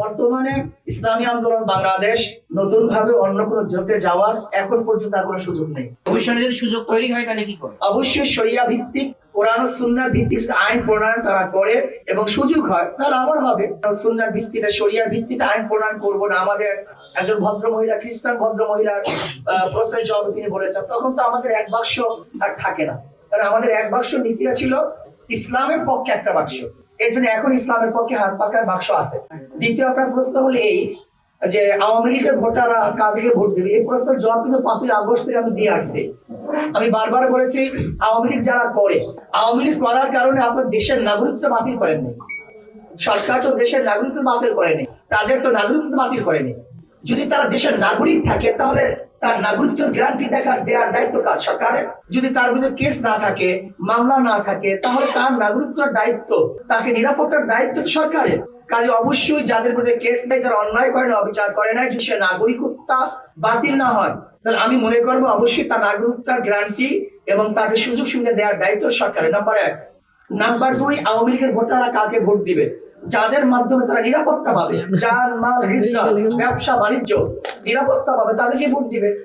বর্তমানে ইসলামী আন্দোলন বাংলাদেশ নতুন ভাবে অন্য কোনো জোটে যাওয়ার এখন পর্যন্ত আর কোনো সুযোগ নেই। ভবিষ্যতে যদি সুযোগ তৈরি হয় তাহলে কি করে? অবশ্যই শরিয়া ভিত্তিক কোরআন ও সুন্নাহ ভিত্তিক আইন প্রণয়ন তারা করে এবং সুযোগ হয় তাহলে আবার হবে। সুন্নাহর ভিত্তিতে শরিয়ার ভিত্তিতে আইন প্রণয়ন করবো না। আমাদের একজন ভদ্র মহিলা, খ্রিস্টান ভদ্র মহিলার প্রশ্নের জবাবে তিনি বলেছেন তখন তো আমাদের এক বাক্স আর থাকে না, কারণ আমাদের এক বাক্স নীতিটা ছিল ইসলামের পক্ষে একটা বাক্স, এর জন্য এখন ইসলামের পক্ষে হাত পাকার বাক্স আছে। দ্বিতীয় আপনার প্রশ্ন হলো এই যে আওয়ামী লীগের ভোটাররা কাদেরকে ভোট দেবে, এই প্রশ্নের জবাব কিন্তু 5ই আগস্ট থেকে আমি দিয়ে আসছি। আমি বারবার বলেছি আওয়ামী লীগ যারা করে, আওয়ামী লীগ করার কারণে আপনার দেশের নাগরিকত্ব বাতিল করেননি, সরকার তো দেশের নাগরিকত্ব বাতিল করেনি, তাদের তো নাগরিকত্ব বাতিল করেনি। যদি তারা দেশের নাগরিক থাকে তাহলে তার নাগরিকত্ব গ্যারান্টি দেওয়ার দায়িত্ব কার? সরকারের। যদি তার বিরুদ্ধে কেস না থাকে, মামলা না থাকে, তাহলে তার নাগরিকত্বের দায়িত্ব, তাকে নিরাপত্তার দায়িত্ব সরকারের। কাজে অবশ্যই যাদের বিরুদ্ধে কেস নেই, যারা অন্যায় করে না, অবিচার করে না, যদি সে নাগরিকত্ব বাতিল না হয় তাহলে আমি মনে করবো অবশ্যই তার নাগরিকতার গ্যারান্টি এবং তাকে সুযোগ সুবিধা দেওয়ার দায়িত্ব সরকারের। নাম্বার 1। নাম্বার 2, আওয়ামী লীগের ভোটাররা কাকে ভোট দিবে? যাদের মাধ্যমে তারা নিরাপত্তা পাবে, যার মাল, ব্যবসা বাণিজ্য নিরাপত্তা পাবে, তাদেরকে ভোট দিবে।